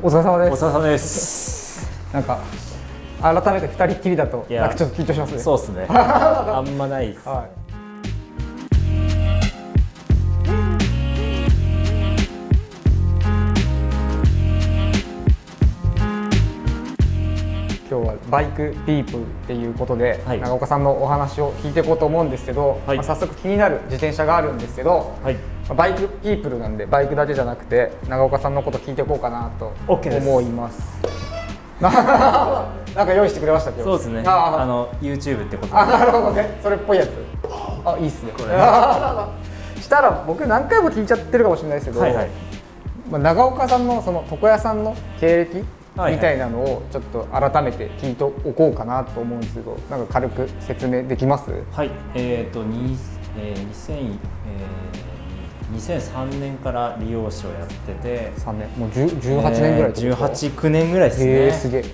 お疲れ様です。お疲れ様です。なんか改めて2人っきりだとなんかちょっと緊張しますね。そうですね。あんまないです。はい、今日はバイクピープルっていうことで、はい、長岡さんのお話を聞いていこうと思うんですけど、はい、早速気になる自転車があるんですけど、はい、バイクピープルなんでバイクだけじゃなくて長岡さんのこと聞いていこうかなと思います。なんか用意してくれましたっけ？そうですね。YouTube ってことで。なるほどね。それっぽいやつ。あ、いいっすね。これしたら僕何回も聞いちゃってるかもしれないですけど、はいはい、長岡さんのその床屋さんの経歴みたいなのをちょっと改めて聞いておこうかなと思うんですけど、なんか軽く説明できます？はい。2003年から理容師をやってて、3年、もう18年ぐらいってこと？18、9年ぐらいですね。すげえ。そう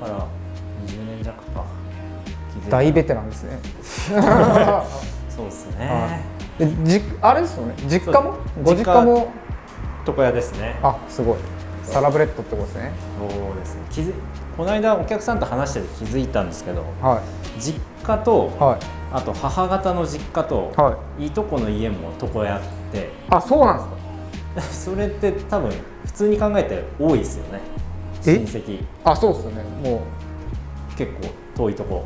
だから20年弱か。大ベテランですね。そうですね。あれですよね。実家も？ご実家も床屋ですね。あ、すごい。サラブレッドってことですね。そうですね。この間お客さんと話してて気づいたんですけど、はい、実家と、はい、あと母方の実家と、はい、いとこの家も床屋って。あ、そうなんですか。それって多分普通に考えて多いですよね。親戚。あ、そうですよね。もう結構遠いとこ。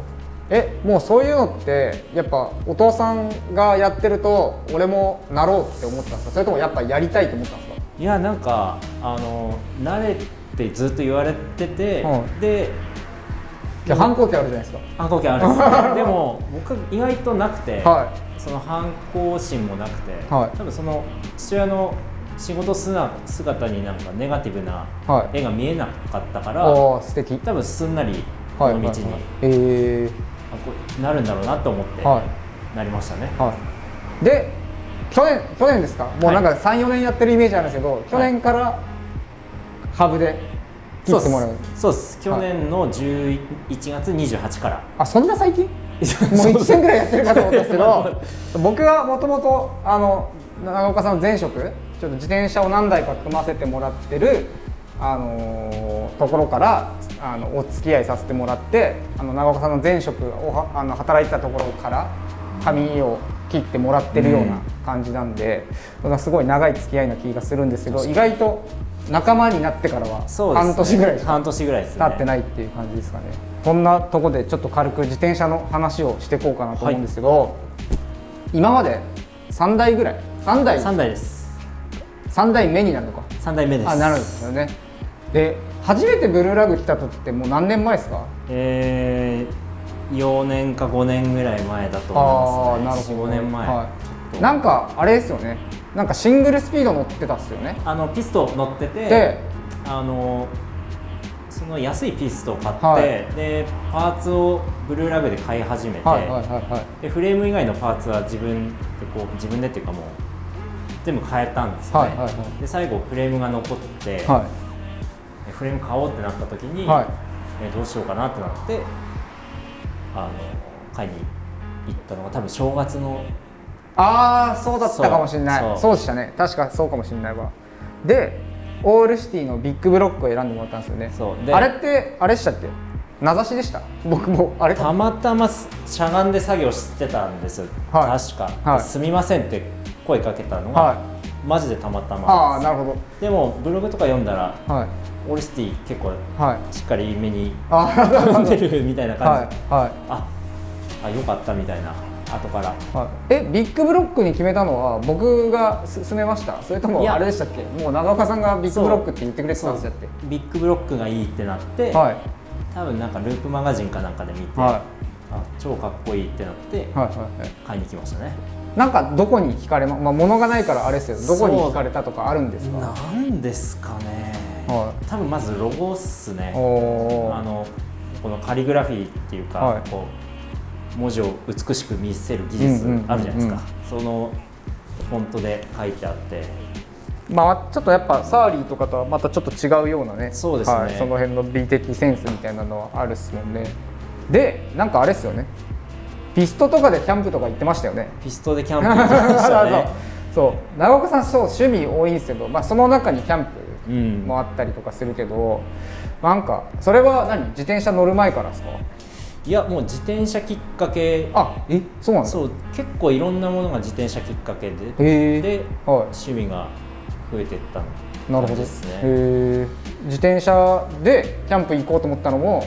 もうそういうのってやっぱお父さんがやってると俺もなろうって思ったんですか？それともやっぱやりたいと思ったんですか？いや、なんか慣れってずっと言われてて、うん、で反抗期あるじゃないですか。反抗期あるんですね。でも僕意外となくて、はい、その反抗心もなくて、はい、多分その父親の仕事姿になんかネガティブな絵が見えなかったから、はい、素敵。多分すんなりこの道になるんだろうなと思ってなりましたね。はい、で去年ですか？もうなんか 3,4 年やってるイメージあるんですけど、去年からハブで切ってもらう。そうです。去年の11月28から。あ、そんな最近？もう1年ぐらいやってるかと思ったんですけど僕はもともと長岡さんの前職ちょっと自転車を何台か組ませてもらってるところからお付き合いさせてもらって、長岡さんの前職を働いてたところから髪を切ってもらってるような感じなんで、すごい長い付き合いな気がするんですけど、意外と仲間になってからは半年ぐらいしか経ってないっていう感じですかね。こんなとこでちょっと軽く自転車の話をしていこうかなと思うんですけど、はい、今まで3台ぐらい3台です。3台目になるのか。3台目です。あ、なるんですよね。で初めてブルーラグ来た時ってもう何年前ですか？4年か5年ぐらい前だと思いますね。4、5年前、はい、なんかあれですよね、なんかシングルスピード乗ってたっすよね。ピスト乗ってて、その安いピストを買って、はい、でパーツをブルーラグで買い始めて、でフレーム以外のパーツは自分でっていうかもう全部変えたんですよね。で最後フレームが残って、はい、フレーム買おうってなった時に、はい、どうしようかなってなって買いに行ったのが多分正月の。そうだったかもしれない。そうでしたね。確かそうかもしれないわ。でオールシティのビッグブロックを選んでもらったんですよね。そうであれってあれでしたっけ？名指しでした？僕もあれたまたましゃがんで作業してたんですよ、はい、確か、はい、すみませんって声かけたのが、はい、マジでたまたまです。なるほど。でもブログとか読んだら、はい、オールシティ結構しっかり目に読んでるみたいな感じで、あ、よかったみたいな。後から、はい、ビッグブロックに決めたのは僕が勧めました？それともあれでしたっけ？もう長岡さんがビッグブロックって言ってくれてたんですよって。ビッグブロックがいいってなって、はい、多分なんかループマガジンかなんかで見て、はい、超かっこいいってなって、買いに来ましたね。なんかどこに惹かれ物がないからあれですよ、どこに惹かれたとかあるんですか？なんですかね、はい、多分まずロゴっすね。このカリグラフィーっていうか、はい、こう文字を美しく見せる技術あるじゃないですか。そのフォントで書いてあって、ちょっとやっぱサーリーとかとはまたちょっと違うようなね。そうですね、はい、その辺の美的センスみたいなのはあるっすもんね。でなんかあれっすよね、ピストとかでキャンプとか行ってましたよね。ピストでキャンプ行ってましたね。そう長岡さんそう趣味多いんですけど、その中にキャンプっもあったりとかするけど、なんかそれは自転車乗る前からですか？いやもう自転車きっかけ。そうなんですか？そう、結構いろんなものが自転車きっかけで、趣味が増えていった感じですね。自転車でキャンプ行こうと思ったのも、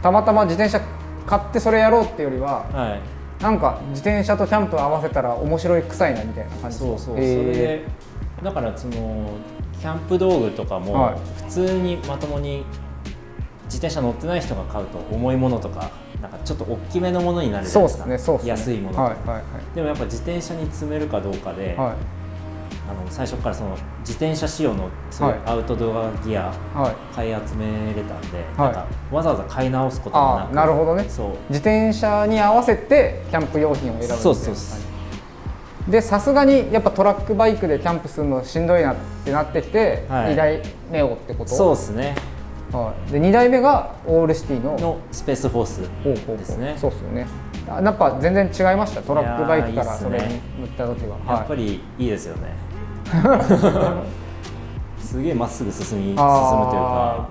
たまたま自転車買ってそれやろうっていうよりは、なんか自転車とキャンプ合わせたら面白い臭いなみたいな感じ。それでだからそのキャンプ道具とかも普通にまともに自転車乗ってない人が買うと重いものとかなんかちょっと大きめのものになるじゃないですか。安いものとか。でもやっぱ自転車に積めるかどうかで、最初からその自転車仕様のそういうアウトドアギア買い集めれたんで、なんかわざわざ買い直すこともなく。なるほどね。自転車に合わせてキャンプ用品を選ぶみたいな感じで、さすがにやっぱトラックバイクでキャンプするのしんどいなってなってきて、2台目をってこと？そうですね。で2台目がオールシティのスペースフォースですね。そうですよね。やっぱ全然違いました。トラックバイクからそれに乗った時は。やっぱりいいですよね。すげえまっすぐ進むというか、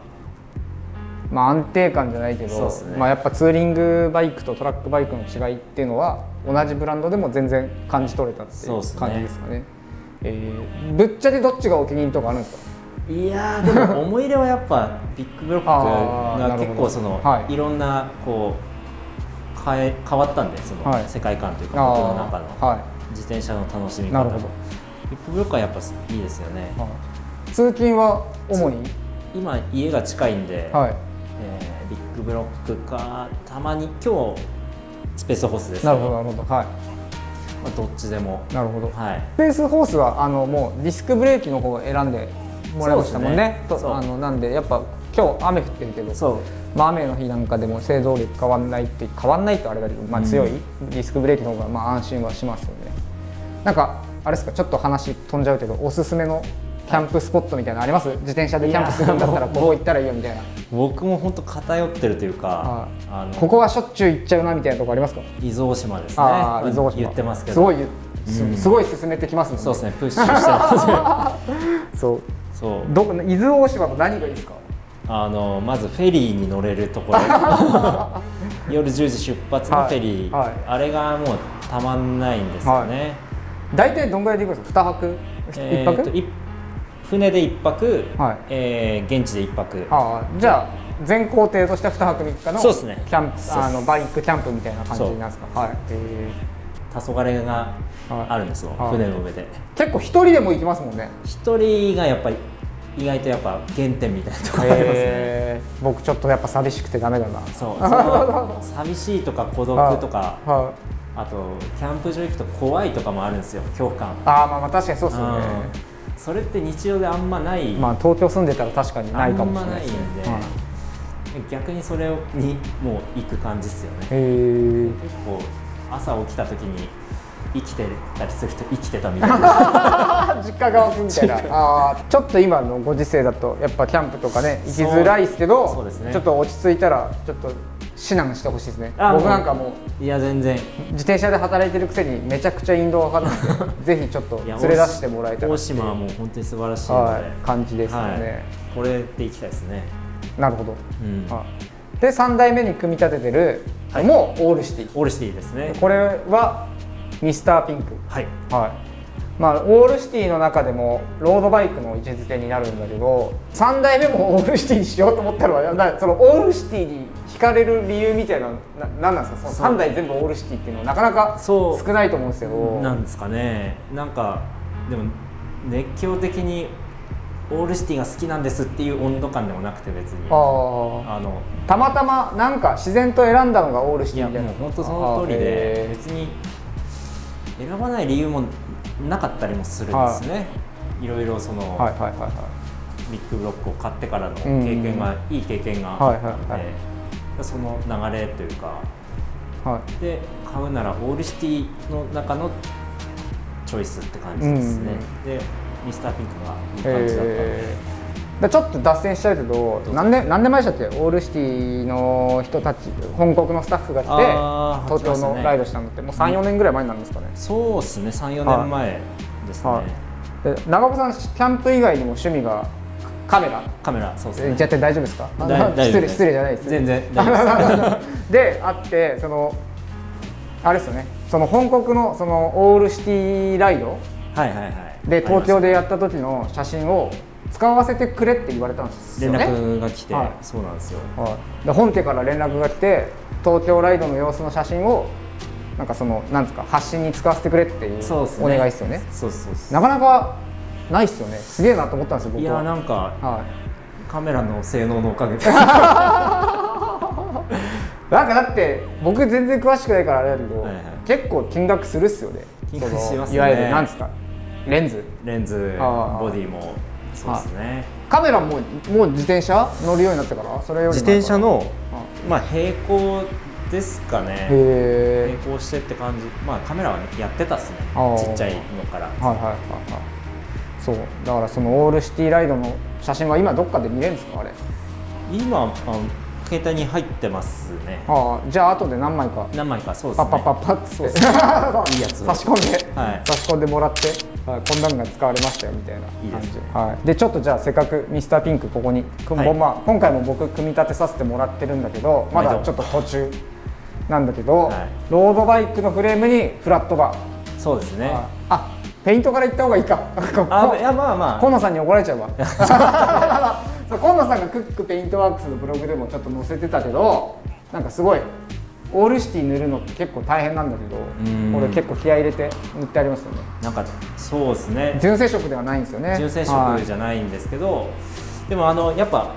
安定感じゃないけど、やっぱツーリングバイクとトラックバイクの違いっていうのは同じブランドでも全然感じ取れたっていう感じですかね。ぶっちゃけどっちがお気に入りとかあるんですか？いやでも思い入れはやっぱビッグブロックが結構そのいろんなこう変わったんで、その世界観というか僕の中の自転車の楽しみ方。ビッグブロックはやっぱいいですよね。通勤は主に今家が近いんで、ビッグブロックかたまに今日スペースホースですけど。なるほど。どっちでも。なるほど。スペースホースはもうディスクブレーキの方を選んでもらいましたもんね。なんでやっぱ今日雨降ってるけど、雨の日なんかでも制動力変わんないとあれだけど、強いディスクブレーキの方が安心はしますよね。なんかあれですか、ちょっと話飛んじゃうけど、おすすめのキャンプスポットみたいなのあります？自転車でキャンプするんだったらここ行ったらいいよみたいな。僕も本当偏ってるというか、ここはしょっちゅう行っちゃうなみたいなとこありますか？伊豆大島ですね。言ってますけど、すごい進めてきますもんね。そうですね、プッシュしてますそう伊豆大島の何がいいですか？まずフェリーに乗れるところ夜10時出発のフェリー、あれがもうたまんないんですよね。大体どんぐらいで行くんですか？2泊1泊？船で1泊、現地で1泊。じゃあ全行程としては2泊3日のそうですね、キャンプバイクキャンプみたいな感じなんですか？黄昏があるんですよ、船の上で。結構一人でも行きますもんね。一人がやっぱり意外とやっぱ原点みたいなところありますね。僕ちょっとやっぱ寂しくてダメだな。寂しいとか孤独とか、あとキャンプ場行くと怖いとかもあるんですよ、恐怖感。確かにそうですよね。それって日常であんまない。東京住んでたら確かにないかもしれないですね。逆にそれにもう行く感じですよね。結構朝起きた時に生きてたりする人生きてたみたいな実家が湧くみたいな。ちょっと今のご時世だとやっぱキャンプとかね行きづらいですけど、ちょっと落ち着いたらちょっと指南してほしいですね。僕なんかもう全然自転車で働いてるくせにめちゃくちゃインドわかるんでぜひちょっと連れ出してもらえたら。大島はもう本当に素晴らしいので、感じですよね。これで行きたいですね。なるほど。で3代目に組み立ててるもうオールシティ。オールシティですね。これはミスターピンク。オールシティの中でもロードバイクの位置づけになるんだけど、3代目もオールシティにしようと思ったのはそのオールシティに惹かれる理由みたいな何なんですか？その3台全部オールシティっていうのはなかなか少ないと思うんですけど。なんですかね。なんかでも熱狂的にオールシティが好きなんですっていう温度感でもなくて、別にたまたまなんか自然と選んだのがオールシティみたいな。もう本当その通りで、別に選ばない理由もなかったりもするんですね。いろいろそのビッグブロックを買ってからの経験がいい経験があったので、その流れというかで買うならオールシティの中のチョイスって感じですね。でミスターピンクがいい感じだったので。ちょっと脱線しちゃうけど、何年前でしたっけ？オールシティの人たち、本国のスタッフが来て東京のライドしたのってもう 3,4 年ぐらい前なんですかね。そうですね、3,4 年前ですね。長岡さんキャンプ以外にも趣味がカメラそうですね。言っちゃって大丈夫ですか？失礼じゃないです。全然大丈夫です。であってあれですよね、その本国のそのオールシティライドで東京でやった時の写真を使わせてくれって言われたんですよね。連絡が来て、そうなんですよ。で本家から連絡が来て、東京ライドの様子の写真をなんかなんですか、発信に使わせてくれっていうお願いですよね。なかなかないっすよね。すげえなと思ったんですよ僕は。いやなんか、カメラの性能のおかげでなんかだって僕全然詳しくないからあれだけど、結構金額するっすよね。金額しますね。いわゆるなんですか、レンズボディもそうですね。カメラも自転車乗るようになってから、それより自転車の並行ですかね。並行してって感じ。カメラはやってたっすね、ちっちゃいのから。そうだからそのオールシティライドの写真は今どっかで見れるんですか？あれ今携帯に入ってますね。じゃあ後で何枚かそうですね、パッっていいやつ差し込んでもらって、こんなんが使われましたよみたいな感じで、ちょっとじゃあせっかくミスターピンクここに、今回も僕組み立てさせてもらってるんだけど、まだちょっと途中なんだけど、ロードバイクのフレームにフラットバー。そうですね。ペイントからいった方がいいか。いや今野さんに怒られちゃうわ。今野さんがクックペイントワークスのブログでもちょっと載せてたけど、なんかすごいオールシティ塗るのって結構大変なんだけど、これ結構気合い入れて塗ってありますよね。なんかそうですね、純正色ではないんですよね。純正色じゃないんですけど、でもやっぱ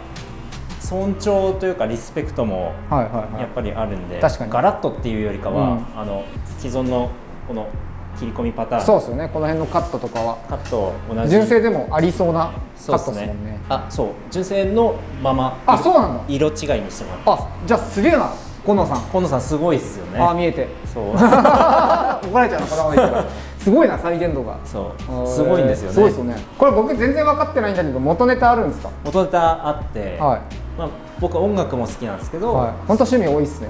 尊重というかリスペクトもやっぱりあるんで、ガラッとっていうよりかは、既存のこの切り込みパターン、そうですよね、この辺のカットとかはカット同じ純正でもありそうなカットですもんね。そう純正のままそうなんだ、色違いにしてもらって。じゃあすげえな、今野さんすごいっすよね。見えてそう怒られちゃうのこだわりからすごいな、再現度が。そうすごいんですよね。すごいですよね。これ僕全然分かってないんだけど、元ネタあるんですか？元ネタあって、僕は音楽も好きなんですけど、本当趣味多いっすね。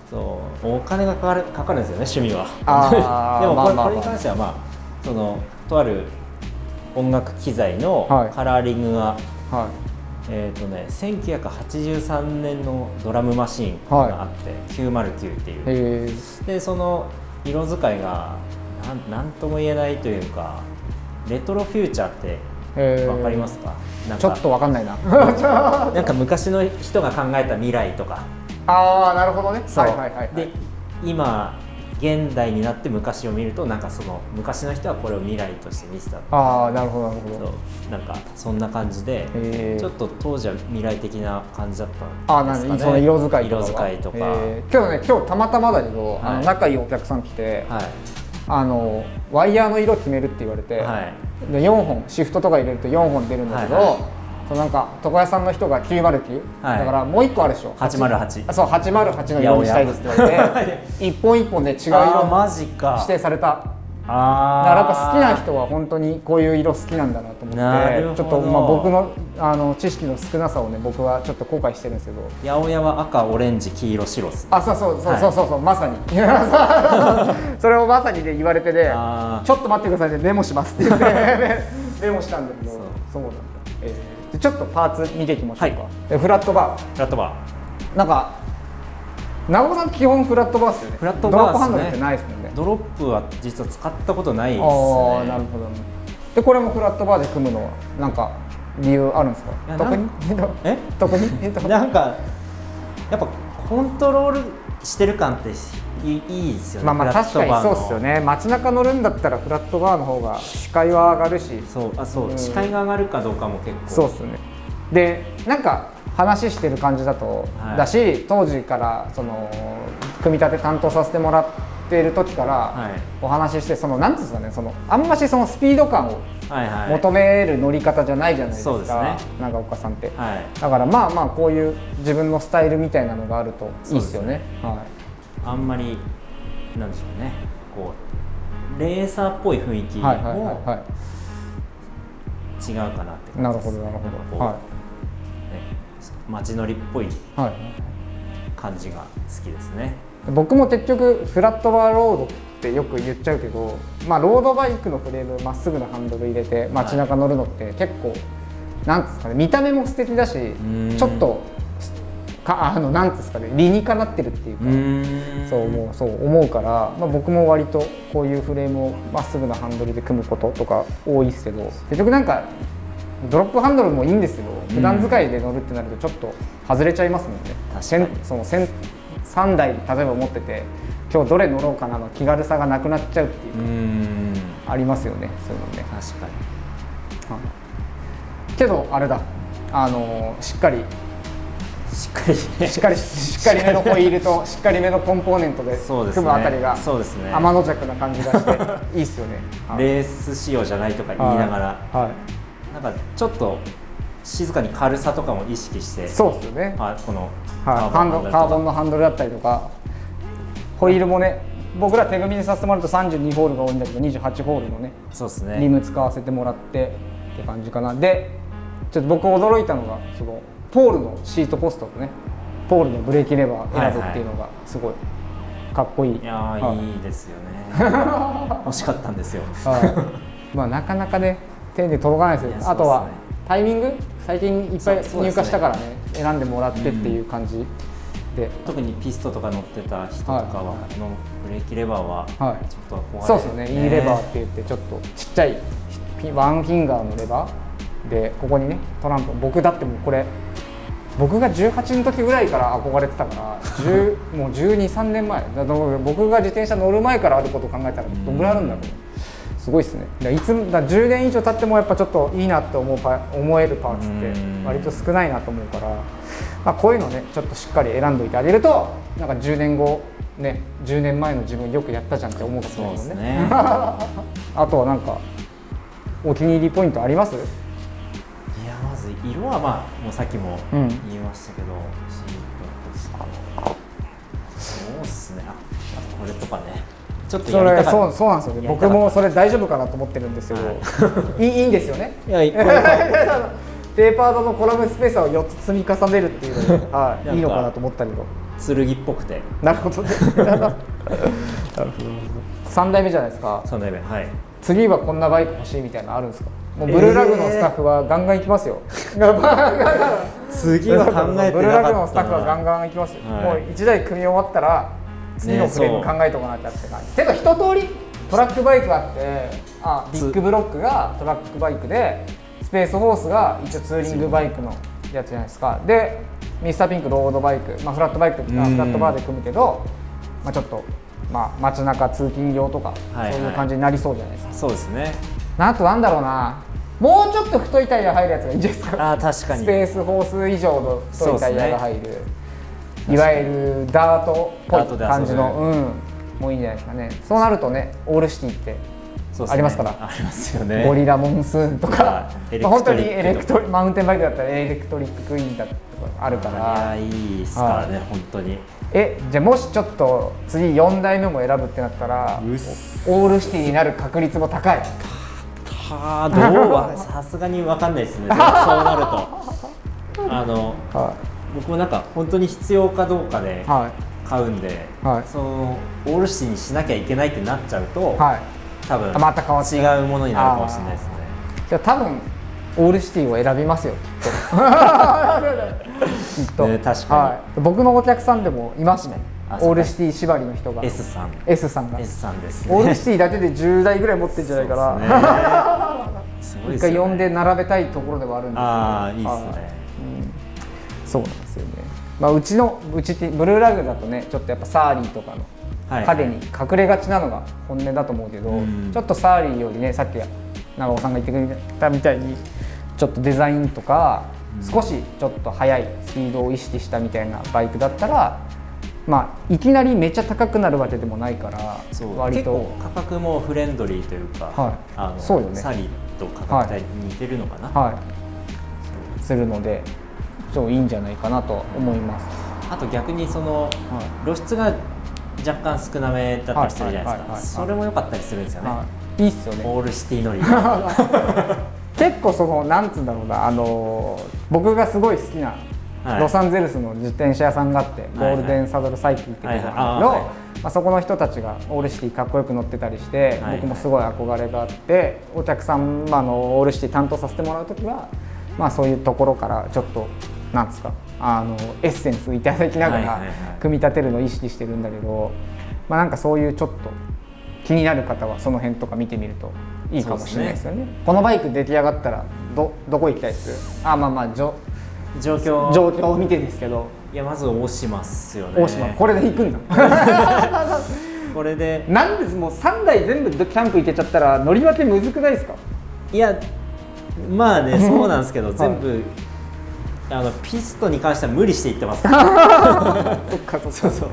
そうお金がかかるんですよね、趣味は。でもこれに関してはとある音楽機材のカラーリングが、1983年のドラムマシンがあって、909っていう。でその色使いがなんとも言えないというか、レトロフューチャーってわかりますか？ちょっとわかんないな。なんか昔の人が考えた未来とか。なるほどね。で今現代になって昔を見ると、なんかその昔の人はこれを未来として見せた。なるほどなるほど。なんかそんな感じで、ちょっと当時は未来的な感じだったんですかね。その色使いとか。今日たまたまだけど、仲いいお客さん来て、ワイヤーの色決めるって言われて、で4本シフトとか入れると4本出るんだけど、なんか床屋さんの人が909、だからもう1個あるでしょ、808。そう、808の色にしたいですって言われて、一本一本で違う色指定された。だからやっぱ好きな人は本当にこういう色好きなんだなと思って、ちょっと僕の知識の少なさをね、僕はちょっと後悔してるんですけど。八百屋は赤、オレンジ、黄色、白っす。そうまさにそれをまさにで言われてで、ちょっと待ってくださいね、メモしますって言ってメモしたんだけど、そうなんだ。ちょっとパーツ見ていきましょうか。フラットバー。なんか長尾さん基本フラットバーですよね。フラットバーですね。ドロップハンドルってないですもんね。ドロップは実は使ったことないですね。なるほど。でこれもフラットバーで組むのはなんか理由あるんですか？特になんかやっぱコントロールしてる感っていいですよね。確かにそうですよね。街中乗るんだったらフラットバーの方が視界は上がるし、視界が上がるかどうかも結構そうですよね。でなんか話してる感じだと、だし当時から組み立て担当させてもらっている時からお話しして、なんていうんですかね、あんましスピード感を求める乗り方じゃないじゃないですか、長岡さんって。だからこういう自分のスタイルみたいなのがあるといいですよね。あんまりなんでしょうね、こうレーサーっぽい雰囲気も違うかなって感じです。なるほど。街乗りっぽい感じが好きですね。僕も結局フラットバーロードってよく言っちゃうけど、ロードバイクのフレームまっすぐなハンドル入れて街中乗るのって結構なんですかね、見た目も素敵だし、ちょっとなんですかね、理にかなってるっていうか、そう思うから、僕も割とこういうフレームをまっすぐなハンドルで組むこととか多いですけど、結局なんかドロップハンドルもいいんですけど、普段使いで乗るってなるとちょっと外れちゃいますもんね。その3台例えば持ってて今日どれ乗ろうかなの気軽さがなくなっちゃうっていうか、ありますよね、そういうのね。確かに。けどあれだ、しっかりめのホイールとしっかりめのコンポーネントで組むあたりが天の弱な感じがしていいっすよね。レース仕様じゃないとか言いながら、なんかちょっと静かに軽さとかも意識して、そうですよね。このカーボンのハンドルだったりとか、ホイールもね、僕ら手組みにさせてもらうと32ホールが多いんだけど、28ホールのね、リム使わせてもらってって感じかな。でちょっと僕驚いたのが、そのポールのシートポストとね、ポールのブレーキレバー選ぶっていうのがすごいかっこいい。いやいいですよね。欲しかったんですよ。なかなかね手に届かないですよ。あとはタイミング、最近いっぱい入荷したからね、選んでもらってっていう感じで、特にピストとか乗ってた人とかは、のブレーキレバーはちょっと怖い。そうですよね。いいレバーって言ってちょっとちっちゃいワンフィンガーのレバーで、ここにねトランプ、僕だってもうこれ僕が18の時ぐらいから憧れてたから、もう12、3年前だ、僕が自転車乗る前からあることを考えたらどんぐらいあるんだろう。すごいですね。10年以上経ってもやっぱちょっといいなって思えるパーツって割と少ないなと思うから、こういうのねちょっとしっかり選んどいてあげると、なんか10年後ね、10年前の自分よくやったじゃんって思うかもしれないですね。あとはなんかお気に入りポイントあります？まず色はもうさっきも言いましたけど、シートとしてそうっすね。あとこれとかね、ちょっとやりたかった。そうなんですよね。僕もそれ大丈夫かなと思ってるんですけど、いいんですよね。いや、テーパードのコラムスペーサーを4つ積み重ねるっていうので、いいのかなと思ったりと。剣っぽくて。なるほどね。3代目じゃないですか。3代目、はい。次はこんなバイク欲しいみたいなのあるんですか？もうブルーラグのスタッフはガンガン行きますよ。次は考えてなかったな。ブルーラグのスタッフはガンガン行きますよ。もう1台組み終わったら次のフレーム考えとかなきゃって感じ。けど一通りトラックバイクあって、ビッグブロックがトラックバイクで、スペースホースが一応ツーリングバイクのやつじゃないですか。でミスターピンクロードバイク、フラットバイク、フラットバーで組むけど、ちょっと街中通勤用とか、そういう感じになりそうじゃないですか。そうですね。あとなんだろうな、もうちょっと太いタイヤ入るやつがいいんじゃないですか。確かにスペースホース以上の太いタイヤが入る、いわゆるダートっぽい感じの、もういいんじゃないですかね。そうなるとね、オールシティってありますから、ありますよね。ゴリラモンスーンとか、本当にマウンテンバイクだったらエレクトリッククイーンだとかあるから、いいですからね、本当に。じゃあもしちょっと次4代目も選ぶってなったら、オールシティになる確率も高い。どうはさすがに分かんないですね。そうなると僕もなんか本当に必要かどうかで買うんで、そのオールシティにしなきゃいけないってなっちゃうと、多分また違うものになるかもしれないですね。じゃあ多分オールシティを選びますよ、きっと。確かに、僕のお客さんでもいますね。オールシティ縛りの人が S さんが S さんですね。オールシティだけで10台ぐらい持ってるんじゃないかな。一回呼んで並べたいところではあるんですけど。いいですね。そうなんですよね。うちってブルーラグだとね、ちょっとやっぱサーリーとかの影に隠れがちなのが本音だと思うけど、ちょっとサーリーよりね、さっき長尾さんが言ってくれたみたいにちょっとデザインとか、少しちょっと速いスピードを意識したみたいなバイクだったら、いきなりめっちゃ高くなるわけでもないから、割と価格もフレンドリーというか、そうよね、サリーと価格帯に似てるのかな、するので、いいんじゃないかなと思います。あと逆にその露出が若干少なめだったりするじゃないですか。それも良かったりするんですよね。いいっすよね。オールシティ乗り結構なんつうんだろうな、僕がすごい好きなロサンゼルスの自転車屋さんがあって、ゴールデンサドルサイクルっていうところなんだけど、そこの人たちがオールシティかっこよく乗ってたりして、僕もすごい憧れがあって、お客様のオールシティ担当させてもらうときはまあそういうところからちょっとなんですかエッセンスいただきながら組み立てるのを意識してるんだけど、まあなんかそういうちょっと気になる方はその辺とか見てみるといいかもしれないですよね。このバイク出来上がったらどこ行きたいです？まあ状況を見てですけど、いやまず大島っすよね。大島これで行くんだこれでなんですもう3台全部キャンプ行けちゃったら乗り分けむずくないですか？いやまあねそうなんですけど全部ピストに関しては無理していってますそっかそう、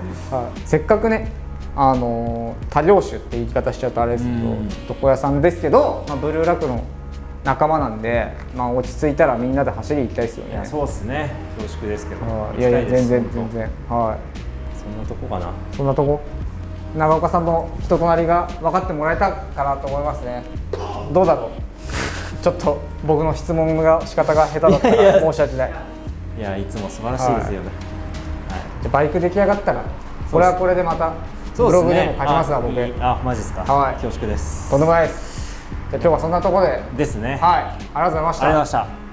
せっかくね多業種って言い方しちゃうとあれですけど、床屋さんですけど、ブルーラクの仲間なんで、落ち着いたらみんなで走り行きたいですよね。そうですね、恐縮ですけど。いや全然そんなとこかな。そんなとこ。長岡さんの人となりが分かってもらえたかなと思いますね。どうだろう。ちょっと僕の質問が仕方が下手だったら申し訳ない。いやいつも素晴らしいですよね。じゃバイク出来上がったらこれはこれでまたブログでも書きますわ僕。マジですか。恐縮です。とんでもないです。じゃ今日はそんなところでですね。ありがとうございました。ありがとうございました。